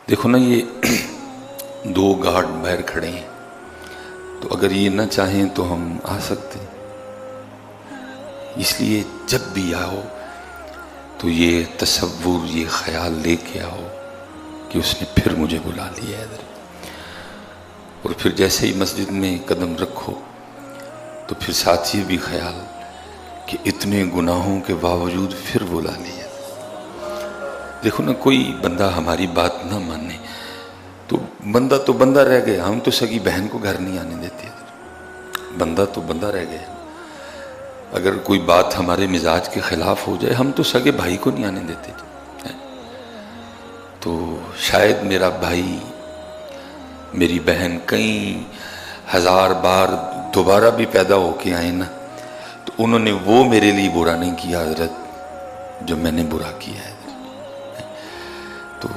دیکھو نا، یہ دو گارڈ باہر کھڑے ہیں، تو اگر یہ نہ چاہیں تو ہم آ سکتے ہیں۔ اس لیے جب بھی آؤ تو یہ تصور، یہ خیال لے کے آؤ کہ اس نے پھر مجھے بلا لیا ہے ادھر۔ اور پھر جیسے ہی مسجد میں قدم رکھو تو پھر ساتھ یہ بھی خیال کہ اتنے گناہوں کے باوجود پھر بلا لیا۔ دیکھو نا، کوئی بندہ ہماری بات نہ مانے تو بندہ رہ گیا۔ ہم تو سگی بہن کو گھر نہیں آنے دیتے، بندہ تو بندہ رہ گیا۔ اگر کوئی بات ہمارے مزاج کے خلاف ہو جائے، ہم تو سگے بھائی کو نہیں آنے دیتے۔ تو شاید میرا بھائی، میری بہن کئی ہزار بار دوبارہ بھی پیدا ہو کے آئے نا، تو انہوں نے وہ میرے لیے برا نہیں کیا حضرت جو میں نے برا کیا ہے۔ تو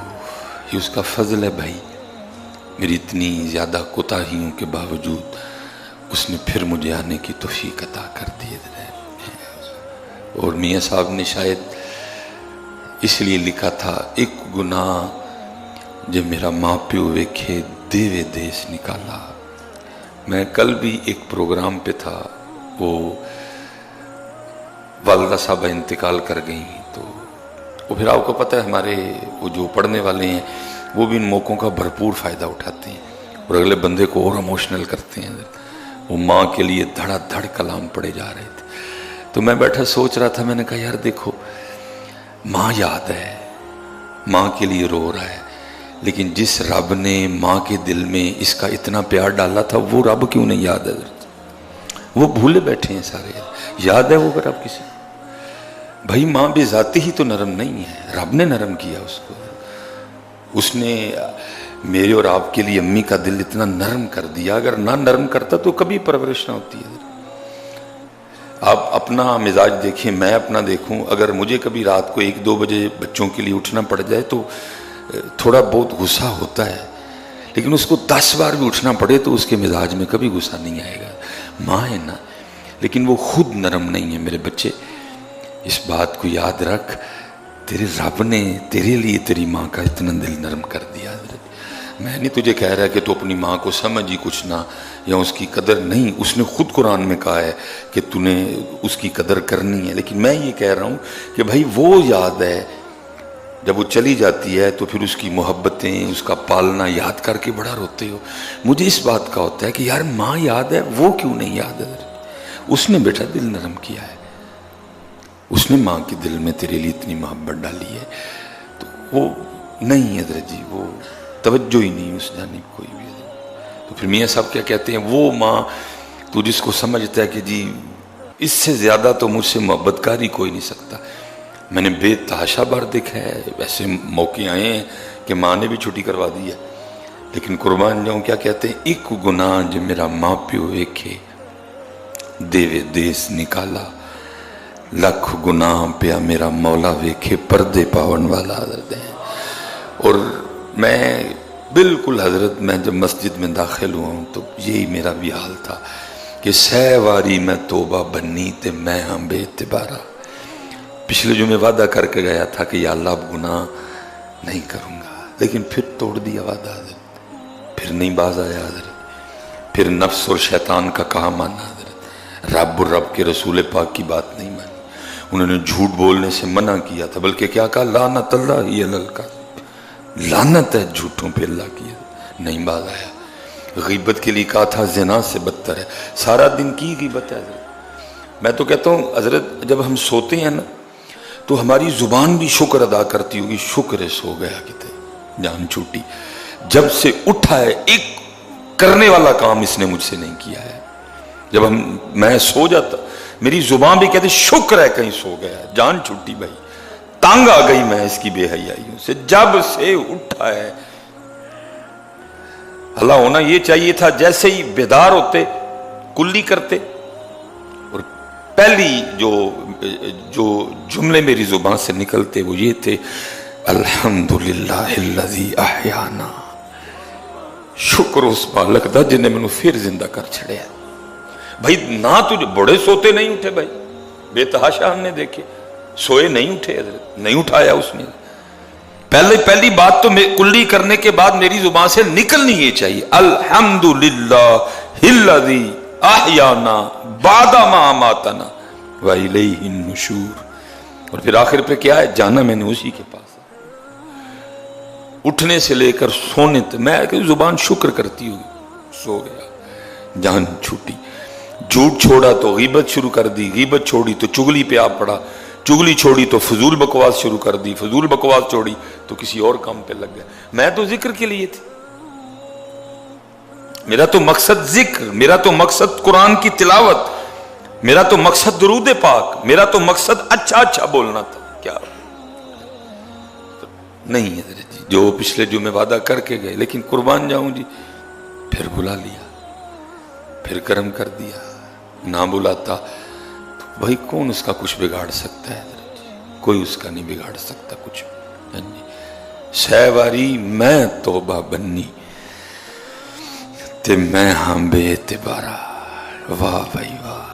یہ اس کا فضل ہے بھائی، میری اتنی زیادہ کوتاہیوں کے باوجود اس نے پھر مجھے آنے کی توفیق عطا کر دی۔ اور میاں صاحب نے شاید اس لیے لکھا تھا، ایک گناہ جب میرا ماں پیو ویکھے دیوے دیس نکالا۔ میں کل بھی ایک پروگرام پہ تھا، وہ والدہ صاحبہ انتقال کر گئیں، تو وہ پھر آپ کو پتہ ہے ہمارے وہ جو پڑھنے والے ہیں وہ بھی ان موقعوں کا بھرپور فائدہ اٹھاتے ہیں اور اگلے بندے کو اور ایموشنل کرتے ہیں۔ وہ ماں کے لیے دھڑا دھڑ کلام پڑے جا رہے تھے، تو میں بیٹھا سوچ رہا تھا، میں نے کہا یار دیکھو، ماں یاد ہے، ماں کے لیے رو رہا ہے، لیکن جس رب نے ماں کے دل میں اس کا اتنا پیار ڈالا تھا، وہ رب کیوں نہیں یاد ہے؟ وہ بھولے بیٹھے ہیں سارے۔ یاد ہے وہ رب کسی؟ بھائی ماں بے ذاتی ہی تو نرم نہیں ہے، رب نے نرم کیا اس کو۔ اس نے میرے اور آپ کے لیے امی کا دل اتنا نرم کر دیا، اگر نہ نرم کرتا تو کبھی پرورش نہ ہوتی ہے۔ آپ اپنا مزاج دیکھیں، میں اپنا دیکھوں، اگر مجھے کبھی رات کو 1-2 بجے بچوں کے لیے اٹھنا پڑ جائے تو تھوڑا بہت غصہ ہوتا ہے، لیکن اس کو 10 بار بھی اٹھنا پڑے تو اس کے مزاج میں کبھی غصہ نہیں آئے گا۔ ماں ہے نا، لیکن وہ خود نرم نہیں ہے۔ میرے بچے، اس بات کو یاد رکھ، تیرے رب نے تیرے لیے تیری ماں کا اتنا دل نرم کر دیا۔ میں نہیں تجھے کہہ رہا کہ تو اپنی ماں کو سمجھ ہی کچھ نہ، یا اس کی قدر نہیں، اس نے خود قرآن میں کہا ہے کہ تو نے اس کی قدر کرنی ہے، لیکن میں یہ کہہ رہا ہوں کہ بھائی وہ یاد ہے، جب وہ چلی جاتی ہے تو پھر اس کی محبتیں، اس کا پالنا یاد کر کے بڑا روتے ہو۔ مجھے اس بات کا ہوتا ہے کہ یار ماں یاد ہے، وہ کیوں نہیں یاد ہے؟ اس نے بیٹا دل نرم کیا ہے، اس نے ماں کے دل میں تیرے لیے اتنی محبت ڈالی ہے، تو وہ نہیں حضرت جی، وہ توجہ ہی نہیں اس جانب کوئی بھی۔ تو پھر میاں صاحب کیا کہتے ہیں، وہ ماں تو جس کو سمجھتا ہے کہ جی اس سے زیادہ تو مجھ سے محبت کاری کوئی نہیں سکتا۔ میں نے بے تحاشا بار دیکھا ہے، ویسے موقع آئے ہیں کہ ماں نے بھی چھٹی کروا دی ہے، لیکن قربان جاؤں، کیا کہتے ہیں، ایک گناہ جو میرا ماں پیو ویکھے دیوے دیس نکالا، لکھ گناہ پیا میرا مولا ویکھے پردے پاون والا حضرت ہے۔ اور میں بالکل حضرت، میں جب مسجد میں داخل ہوا ہوں تو یہی میرا بھی حال تھا کہ 100 واری میں توبہ بنی تے میں ہاں بے اعتبارہ۔ پچھلے جو میں وعدہ کر کے گیا تھا کہ یا اللہ اب گناہ نہیں کروں گا، لیکن پھر توڑ دیا وعدہ حضرت، پھر نہیں باز آیا حضرت، پھر نفس اور شیطان کا کہا مانا حضرت، رب اور رب کے رسول پاک کی بات نہیں مانی۔ انہوں نے جھوٹ بولنے سے منع کیا تھا، بلکہ کیا کہا، لعنت اللہ ہی علی الکاذب، لعنت ہے جھوٹوں پہ اللہ کی۔ نہیں باز آیا۔ غیبت کے لیے کہا تھا زنا سے بدتر ہے، سارا دن کی غیبت ہے حضرت۔ میں تو کہتا ہوں حضرت، جب ہم سوتے ہیں نا تو ہماری زبان بھی شکر ادا کرتی ہوگی، شکر ہے سو گیا کتے، جان چھوٹی، جب سے اٹھا ہے ایک کرنے والا کام اس نے مجھ سے نہیں کیا ہے۔ جب میں سو جاتا، میری زبان بھی کہتی شکر ہے کہیں سو گیا، جان چھوٹی بھائی، تانگ آ گئی میں اس کی بے حیائیوں سے، جب سے اٹھا ہے۔ اللہ ہونا یہ چاہیے تھا جیسے ہی بیدار ہوتے کلی کرتے، اور پہلی جو جملے میری زبان سے نکلتے وہ یہ تھے، الحمدللہ الذی احیانا، شکر اس مالک دا جن نے میں پھر زندہ کر چھڑیا۔ بھائی نہ تجھے بڑے سوتے نہیں اٹھے، بھائی بے تحاشا ہم نے دیکھے، سوئے نہیں اٹھے حضرت، نہیں اٹھایا اس نے۔ پہلی بات تو کلی کرنے کے بعد میری زبان سے نکلنی یہ چاہیے، الحمدللہ الذی احیانا بعد ما اماتنا والیہ النشور. اور پھر آخر پہ کیا ہے؟ جانا میں نے اسی کے پاس، اٹھنے سے لے کر سونے تک میں زبان شکر کرتی ہوئی، سو گیا جان چھوٹی. جھوٹ چھوڑا تو غیبت شروع کر دی، غیبت چھوڑی تو چگلی پہ آ پڑا، چگلی چھوڑی تو فضول بکواس شروع کر دی، فضول بکواس چھوڑی تو کسی اور کام پہ لگ گیا. میں تو ذکر کے لیے تھی، میرا تو مقصد ذکر، میرا تو مقصد قرآن کی تلاوت، میرا تو مقصد درود پاک، میرا تو مقصد اچھا بولنا تھا. کیا نہیں ہے جی، جو پچھلے جمعے وعدہ کر کے گئے، لیکن قربان جاؤں جی پھر بلا لیا، پھر کرم کر دیا. نہ بلاتا تو بھائی کون اس کا کچھ بگاڑ سکتا ہے؟ کوئی اس کا نہیں بگاڑ سکتا کچھ. سہواری میں توبہ بنی تے میں ہاں بے اعتبارا. واہ بھائی واہ.